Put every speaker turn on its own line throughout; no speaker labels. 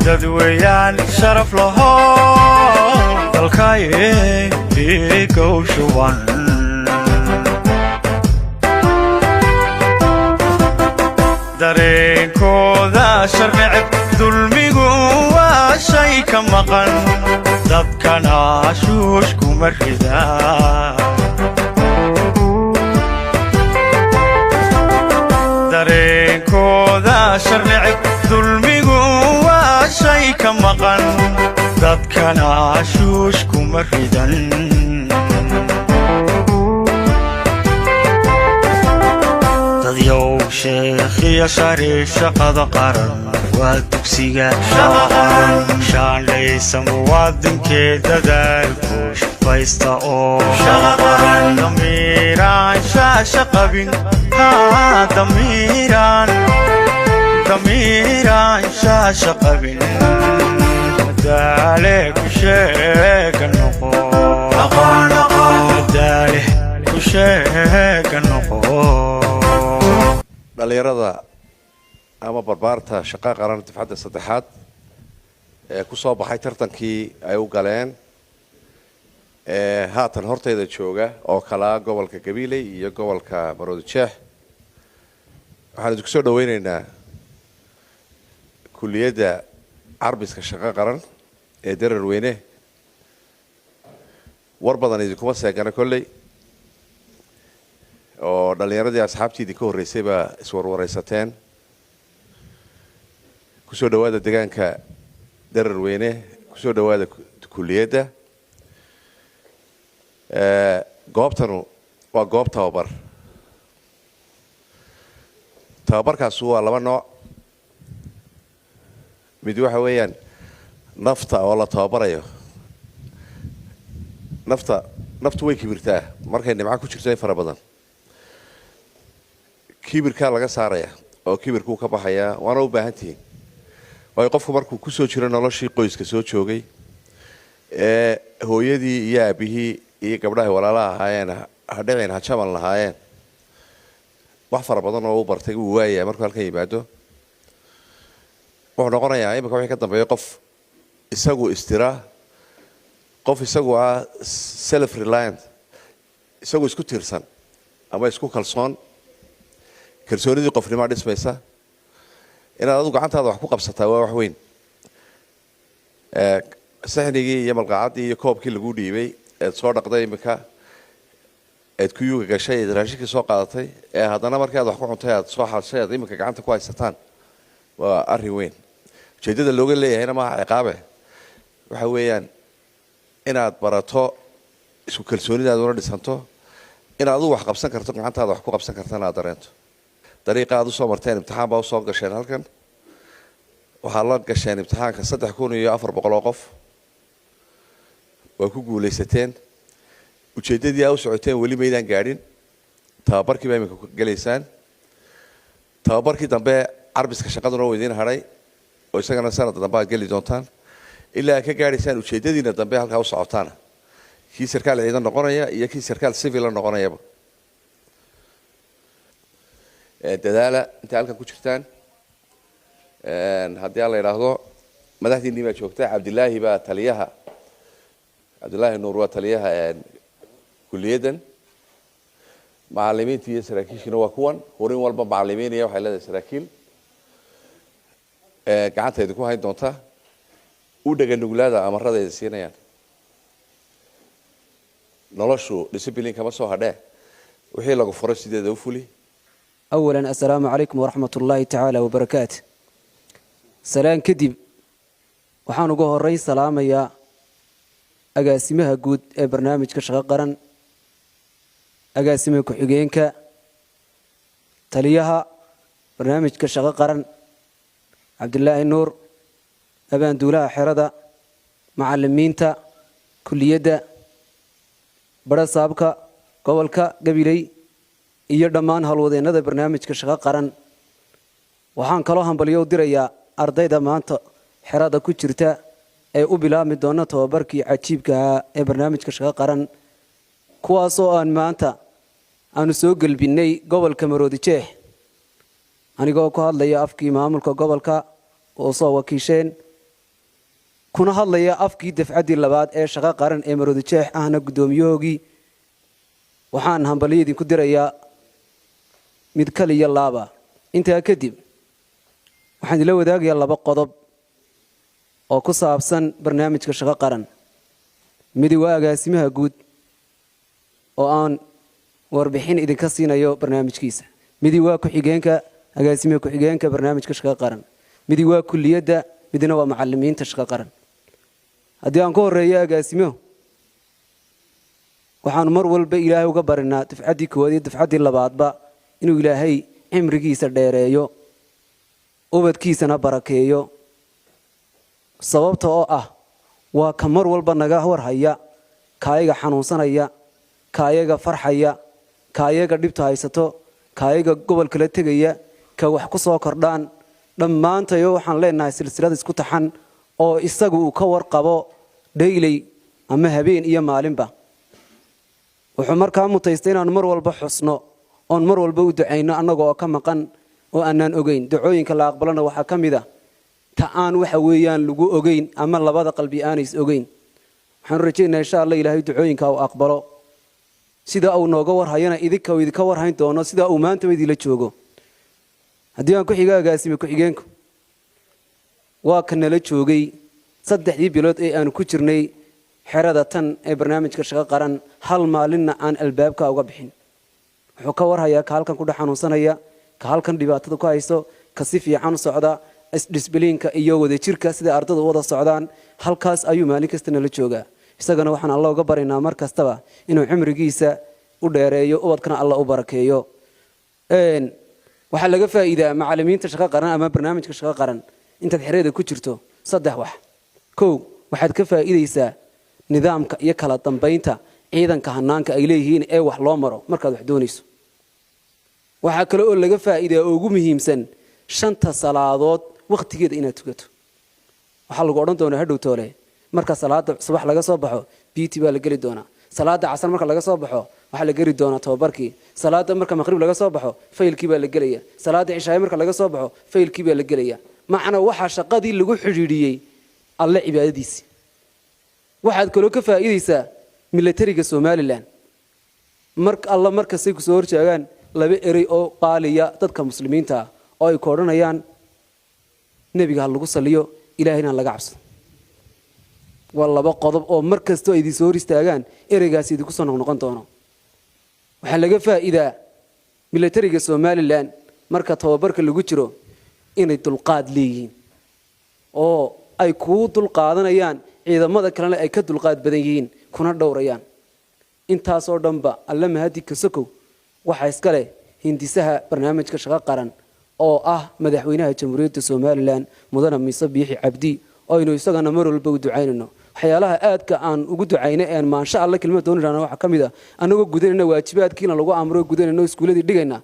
dadweyaan sharaf laho dalkayga u shuban dareenkooda sharnicib dulmigu waa shay ka maqan dadkana shuush kuma ridaan dareenkooda sharnicib dulmigu waa shay ka maqan dadkana shuush kuma ridan dadyow sheekhiya shariif shaqada qaran waa dugsiga shaandhaysa muwaadinkee dadaalku shaqaysta oo damiiraan shaasha qabin damiiraan shaasha qabin madaale ku sheega noqo madaale ku sheega noqo
dhalinyarada ama barbaarta shaqa qaran difcadda saddexaad ee ku soo baxay tartankii ay u galeen haatan hortayda jooga oo kala gobolka Gabiley iyo gobolka Maroodijeex waxaan idinku soo dhaweynaynaa kulliyadda carbiska shaqa qaran ee Dararweyne war badan idinkuma seegana kolley oo dhalinyaradii asxaabtiidii ka horreysay baa iswarwaraysateen kusoo dhawaada deegaanka Dararweyne kusoo dhawaada kulliyadda goobtanu waa goob tababar tababarkaas waa laba nooc mid waxa weeyaan nafta oo la tababarayo naftu way kibirtaa markay nimca ku jirto in fara badan kibirka laga saaraya oo kibirku ka baxaya waana u baahan tihiin way qofku markuu ku soo jiro noloshii qoyska soo joogay hooyadii iyo aabihii iyo gabdhaha walaalaha ahaayeen hadhicin hajaban lahaayeen wax fara badan oo u bartay uu waayay markuu halkan yimaado wuxuu noqonayaa imika wixii ka dambeeya qof isagu istira qof isagu ah self reliant isagu isku tiirsan ama isku kalsoon kalsoonidii qofnimo dhismaysa inaad adigu gacantaada wax ku qabsataa waa wax weyn saxnigii iyo malqacadii iyo koobkii lagu dhiibay eed soo dhaqday imika eed kuyuga gashay eed raashinkii soo qaadatay ee haddana markii aad wax ku cuntay aad soo xadshay aad imika gacanta ku haysataan waa arrin weyn ujeeddada looga leeyahayna maaha ciqaabe waxa weeyaan inaad barato isku kalsoonidaaduna dhisanto inaad adigu wax qabsan karto gacantaada wax ku qabsan kartana aad dareento dariiqa aad usoo marteen imtixaan baa usoo gasheen halkan waxaad la gasheen imtixaanka 3,400 oo qof waa ku guulaysateen ujeeddadii aad u socoteen weli maydaan gaadhin tababarkii baa iminka gelaysaan tababarkii dambe carbiska shaqaduna waa idiin hadhay oo isagana sanad dambe aad geli doontaan ilaa ka gaadhaysaan ujeeddadiina dambe halkaa u socotaan kii sarkaal ciidan noqonaya iyo kii sarkaal civil noqonayaba dadaala inta halkan ku jirtaan haddii aan la yidhaahdo madaxdiinii baa joogta cabdilaahi baa taliyaha cabdilaahi nuur waa taliyaha kulliyaddan macallimiinta iyo saraakiishina waa kuwan horin walba macallimiinaya waxay leedahay saraakiil gacanta idinku hayn doonta u dhaga nuglaada amarada ay siinayaan noloshu discipline kama soo hadhee wixii lagu furay sideeda u fuli
أولا السلام عليكم ورحمة الله تعالى وبركاته سلام كدب وحانو قوه الرئيس سلام يا أقاسمها قود برنامج كشغا قرن أقاسمها كحقينك تليها برنامج كشغا قرن عبد الله النور أبان دولا حردة معلمينتا كلية برا سابقا قولك قبيلي iyo dhammaan hawlwadeennada barnaamijka shaqo qaran waxaan kaloo hambalyo u dirayaa ardayda maanta xirada ku jirta ee u bilaabmi doona tababarkii cajiibka ee barnaamijka shaqo qaran kuwaas oo aan maanta aanu soo galbinay gobolka Maroodijeex anigoo ku hadlaya afkii maamulka gobolka oo soo wakiisheen kuna hadlaya afkii dafcaddii labaad ee shaqo qaran ee Maroodi Jeex ahna guddoomiyahoogii waxaan hambalyo idinku dirayaa mid kaliya laaba intaa kadib waxaan idila wadaagayaa laba qodob oo ku saabsan barnaamijka shaqo qaran midi waa agaasimaha guud oo aan warbixin idinka siinayo barnaamijkiisa midi waa ku-xigeenka agaasimaha ku-xigeenka barnaamijka shaqo qaran midi waa kulliyadda midna waa macallimiinta shaqo qaran haddii aan ku horeeyo agaasimaha waxaan mar walba ilaahay uga barinaa dafcaddii koowaad iyo dafcaddii labaadba inuu ilaahay cimrigiisa dheereeyo ubadkiisana barakeeyo sababta oo ah waa ka mar walba naga warhaya kaayaga xanuunsanaya kaayaga farxaya kaayaga dhibta haysato kaayaga gobol kala tegaya ka wax ku soo kordhaan dhammaantayo waxaan leenahay silsilad isku taxan oo isagu uu ka warqabo daily ama habeen iyo maalinba wuxuu markaa mutaystay inaan mar walba xusno oon mar walba u ducayno annagoo ka maqan oo aanaan ogeyn ducooyinka la aqbalana waxaa ka mid ah ta aan waxa weeyaan lagu ogeyn ama labada qalbi aanay is ogeyn waxaan rajaynayaa insha Allah ilaahay ducooyinka uu aqbalo sida uu nooga warhayana idinka warhayn doono sida uu maanta idila joogo haddii aan ku xiga agaasime ku-xigeenku waa ka nala joogay 3 bilood ee aan ku jirnay xerada tan ee barnaamijka shaqo qaran hal maalinna aan albaabka uga bixin wuxuu ka warhayaa ka halkan ku dhaxanuunsanaya ka halkan dhibaatada ku haysto ka si fiican socda discipliinka iyo wadajirka sida ardadu wada socdaan halkaas ayuu maalin kasta nala joogaa isagana waxaan Allah uga barinaa mar kastaba inuu cimrigiisa u dheereeyo ubadkana Allah u barakeeyo waxa laga faa'iidaa macallimiinta shaqo qaran ama barnaamijka shaqo qaran inta xireyda ku jirto 3 wax waxaad ka faa'iideysaa nidaamka iyo kala dambeynta ciidanka hanaanka ay leeyihiin ee wax loo maro markaad wax doonayso waxa kale oo laga faa'iidaa oo ugu muhiimsan 5 salaadood waqtigeeda inaad tukato waxa lagu oran doonaa hadhow toole marka salaada subax laga soo baxo BT baa la gali doonaa salaada casar marka laga soo baxo waxa la gari doonaa tababarkii salaada marka maghrib laga soo baxo faylkii baa la galaya salaada cishaa marka laga soo baxo faylkii baa la galaya macna waxa shaqadii lagu xiriiriyay alla cibaadadiisa waxaad kale ka faa'iideysaa militariga Soomaaliland marka alla marka say ku soo horjaagaan laba eray oo qaaliya dadka muslimiinta oo ay koodhanayaan nabiga lagu saliyo ilaahina laga cabsado waa laba qodob oo markasto ay idin soo hor istaagaan ereygaas idinku soo noqon doono waxa laga faa'iidaa militariga Soomaaliland marka tababarka lagu jiro inay dulqaad leeyihiin oo ay ku dulqaadanayaan ciidamada kalena ay ka dulqaad badan yihiin kuna dhowrayaan intaas oo dhanba alla mahadi ka sokow waxa iska leh hindisaha barnaamijka shaqo qaran oo ah madaxweynaha jamhuuriyadda Soomaaliland mudane Muuse Biixi Cabdi oo inuu isagana mar walba u ducaynayno waxyaalaha aadka aan ugu ducaynay ee ma sha Allah kelmad doonayna waxa kamid ah anagoo gudanayna waajibaadkiina lagu amro gudanayno iskuuladii dhigayna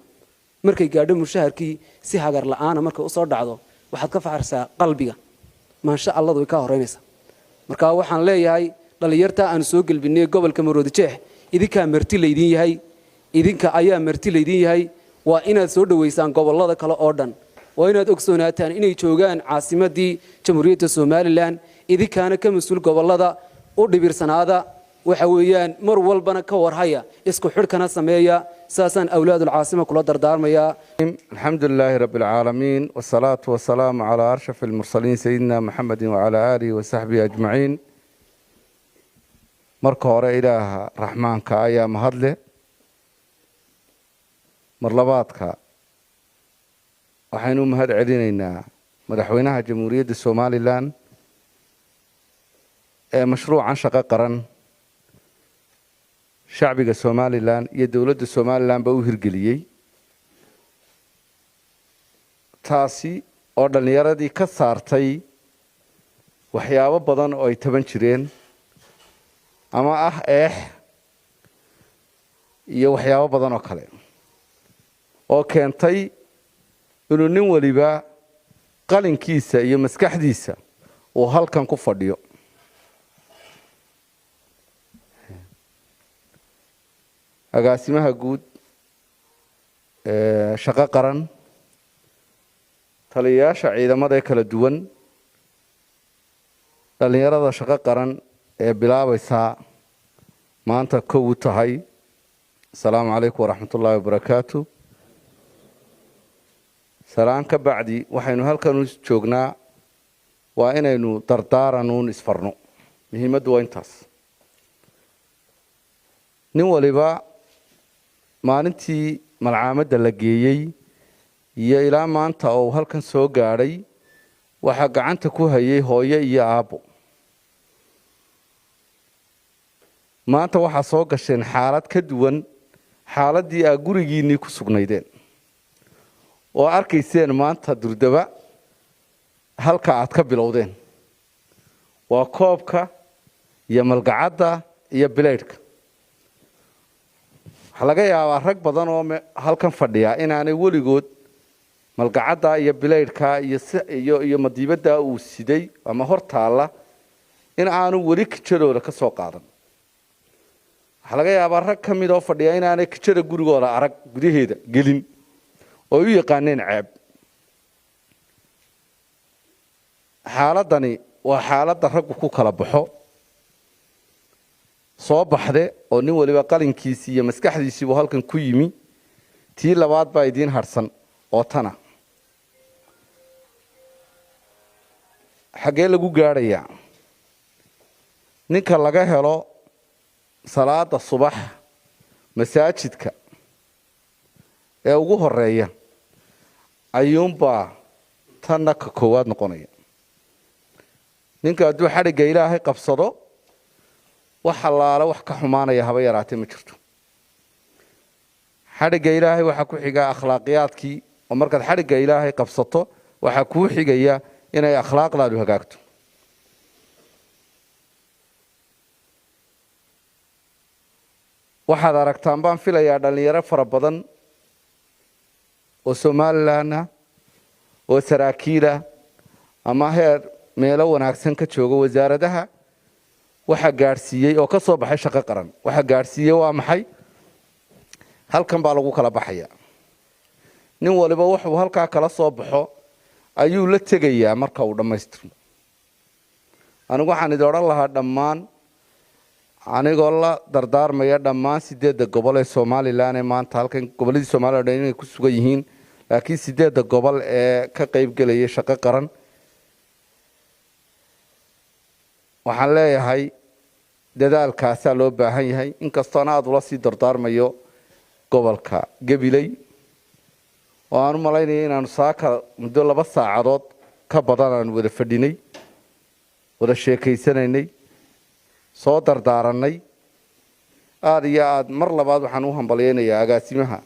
markay gaadho mushaharkii si hagar la'aan markay u soo dhacdo waxaad ka faxarsaa qalbiga ma sha Allah way ka horeynaysaa marka waxaan leeyahay dhalinyarta aan soo galbinay gobolka Maroodi Jeex idinka marti leedin yahay idinka ayaa marti leedin yahay waa inaad soo dhaweysaan gobolada kale oo dhan waa inaad ogsoonaataan inay joogaan caasimadii jamhuuriyadda Soomaaliland idinkaana ka mas'uul gobolada u dhibirsanaada waxa weeyaan mar walbana ka warhaya isku xirkana sameeya saasan awlaadul caasima kula dardaarmaya
alxamdulilaahi rabbil caalamiin wasalaatu wasalaamu calaa arshafil mursaliin sayidina maxamedin wacalaa aalihi wasaxbihi ajmaciin marka hore ilaaha raxmaanka ayaa mahadle mar labaadka waxaynu mahad celinaynaa madaxweynaha jamhuuriyadda Soomaaliland ee mashruucan shaqo qaran shacbiga Soomaaliland iyo dawladda Soomaaliland ba u hirgeliyay taasi oo dhalinyaradii ka saartay waxyaabo badan oo ay taban jireen ama ah iyo waxyaabo badan oo kale oo keentay inuu nin waliba qalinkiisa iyo maskaxdiisa uu halkan ku fadhiyo agaasimaha guud shaqo qaran taliyayaasha ciidamada kala duwan dhalinyarada shaqo qaran ee bilaabaysaa maanta kow u tahay. asalaamu calaykum waraxmatullaahi wabarakaatu. salaan ka bacdi waxaynu halkan u joognaa waa inaynu dardaaranuun isfarno. muhiimaddu waa intaas. nin waliba maalintii malcaamadda la geeyey iyo ilaa maanta oo halkan soo gaadhay waxaa gacanta ku hayay hooyo iyo aabbo. maanta waxaa soo gasheen xaalad ka duwan xaaladdii aa gurigiinnii ku sugnaydeen oo arkayseen maanta durdaba halka aad ka bilowdeen. waa koobka iyo malgacadda iyo bilaydhka. waxaa laga yaabaa rag badan oo halkan fadhiya inaanay weligood malgacadda iyo bilaydhka iyo madiibadda uu siday ama hor taalla in aanu weli kijadooda ka soo qaadan. waxaa laga yaabaa rag ka mid oo fadhiya inaanay kijada gurigooda arag gudaheeda gelin oo u yaqaaneen ceeb. xaaladani waa xaaladda raggu ku kala baxo soo baxde oo nin waliba qalinkiisii iyo maskaxdiisiibuu halkan ku yimi. tii labaad baa idiin harhsan oo tana. xaggee lagu gaadhayaa? ninka laga helo salaada subax masaajidka ee ugu horeeya ayuunbaa tanna ka koowaad noqonaya. ninka hadduu xadhigga ilaahay qabsado wax allaale wax ka xumaanaya haba yaraatee ma jirto. xadhigga ilaahay waxaa ku xigaa akhlaaqiyaadkii oo markaad xadhigga ilaahay qabsato waxaa kuu xigaya inay akhlaaqdaadu hagaagto. waxaad aragtaan baan filayaa dhalinyaro fara badan oo somalilan ah oo saraakiilah ama heer meelo wanaagsan ka jooga wasaaradaha waxaa gaadhsiiyey oo ka soo baxay shaqo qaran. waxaa gaadhsiiyey waa maxay? halkan baa lagu kala baxaya. nin waliba wuxuu halkaa kala soo baxo ayuu la tegayaa marka uu dhammaystirmo. anigu waxaan idin odhan lahaa dhammaan anigoo la dardaarmaya dhammaan 8 gobol ee somalilan ee maanta halkan gobolladii somalilan oo inay ku sugan yihiin laakiin 8 gobol ee ka qayb galaya shaqo qaran. waxaan leeyahay dadaalkaasaa loo baahan yahay. inkastoona aada ula sii dardaarmayo gobolka gabiley oo aan u malaynaya inaanu saaka muddo 2 saacadood ka badan aan wada fadhinay wada sheekaysanaynay soo dardaaranay. aada iyo aada mar labaad waxaan u hambalyaynayaa agaasimaha